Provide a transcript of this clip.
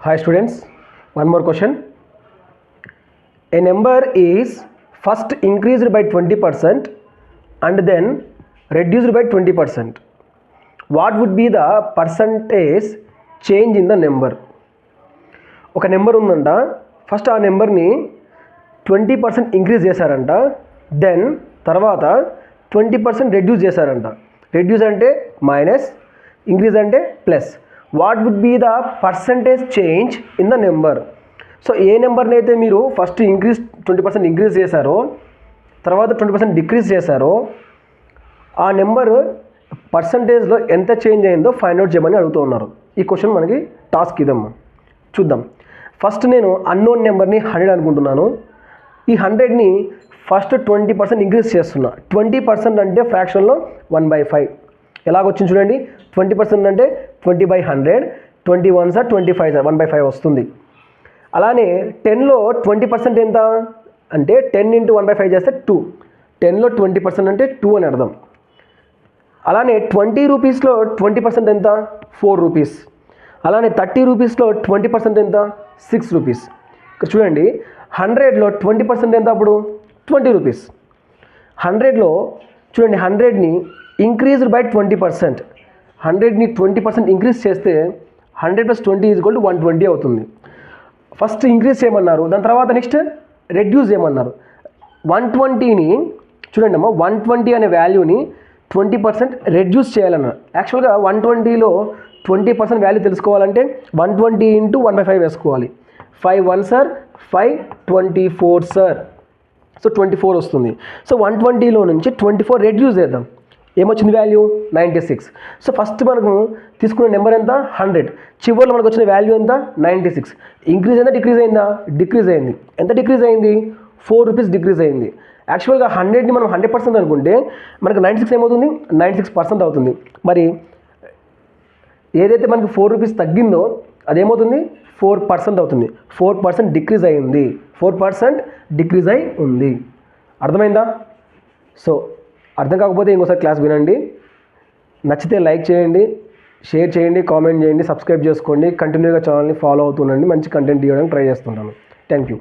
Hi students, one more question. A number is first increased by 20% and then reduced by 20%. What would be the percentage change in the number? ఒక number ఉందంట, first ఆ నెంబర్ని 20% increase చేశారంట, then తర్వాత 20% reduce చేశారంట. Reduce అంటే minus, increase అంటే plus. What would be the percentage change in the number? So ఏ నెంబర్ని అయితే మీరు ఫస్ట్ 20% ఇంక్రీజ్ చేశారో, తర్వాత 20% డిక్రీజ్ చేశారో, ఆ నెంబర్ పర్సంటేజ్లో ఎంత చేంజ్ అయిందో ఫైండ్ అవుట్ చేయమని అడుగుతూ ఉన్నారు. ఈ క్వశ్చన్ మనకి టాస్క్ ఇదమ్మా, చూద్దాం. ఫస్ట్ నేను అన్నోన్ నెంబర్ని 100 అనుకుంటున్నాను. ఈ 100ని ఫస్ట్ 20% ఇంక్రీజ్ చేస్తున్నా. 20% అంటే ఫ్రాక్షన్లో 1/5. ఎలాగొచ్చింది చూడండి. 20% అంటే 20/100, 21 సార్ 25 సార్ 1/5 వస్తుంది. అలానే 10లో 20% ఎంత అంటే 10 × 1/5 చేస్తే 2. 10లో 20% అంటే 2 అని అర్థం. అలానే 20 రూపీస్లో 20% ఎంత? 4 రూపీస్. అలానే 30 రూపీస్లో 20% ఎంత? 6 రూపీస్. ఇక్కడ చూడండి, 100లో 20% ఎంత అప్పుడు? 20 రూపీస్. 100లో చూడండి, 100ని ఇంక్రీజ్డ్ బై 20%. 100ని 20% ఇంక్రీజ్ చేస్తే 100 + 20 = 120 అవుతుంది. ఫస్ట్ ఇంక్రీజ్ చేయమన్నారు, దాని తర్వాత నెక్స్ట్ రెడ్యూస్ చేయమన్నారు. 120ని చూడండి అమ్మా, 120 అనే వాల్యూని 20% రెడ్యూస్ చేయాలన్నారు. యాక్చువల్గా 120లో 20% వాల్యూ తెలుసుకోవాలంటే 120 × 1/5 వేసుకోవాలి. 5 1 సార్ 5, 24 సార్. సో 24 వస్తుంది. సో 120లో నుంచి 24 రెడ్యూస్ చేద్దాం. ఏమొచ్చింది వాల్యూ? 96. సో ఫస్ట్ మనకు తీసుకున్న నెంబర్ ఎంత? 100. చివరిలో మనకు వచ్చిన వాల్యూ ఎంత? 96. ఇంక్రీజ్ అయిందా డిక్రీజ్ అయిందా? డిక్రీజ్ అయింది. ఎంత డిక్రీజ్ అయింది? 4 రూపీస్ డిక్రీజ్ అయింది. యాక్చువల్గా 100ని మనం 100% అనుకుంటే మనకు 96 ఏమవుతుంది? 96% అవుతుంది. మరి ఏదైతే మనకు 4 రూపీస్ తగ్గిందో అదేమవుతుంది? 4% అవుతుంది. 4% డిక్రీజ్ అయింది. 4% డిక్రీజ్ అయి ఉంది. అర్థమైందా? సో అర్థం కాకపోతే ఇంకోసారి క్లాస్ వినండి. నచ్చితే లైక్ చేయండి, షేర్ చేయండి, కామెంట్ చేయండి, సబ్స్క్రైబ్ చేసుకోండి. కంటిన్యూగా ఛానల్ని ఫాలో అవుతుండండి. మంచి కంటెంట్ ఇవ్వడానికి ట్రై చేస్తుంటాను. Thank you.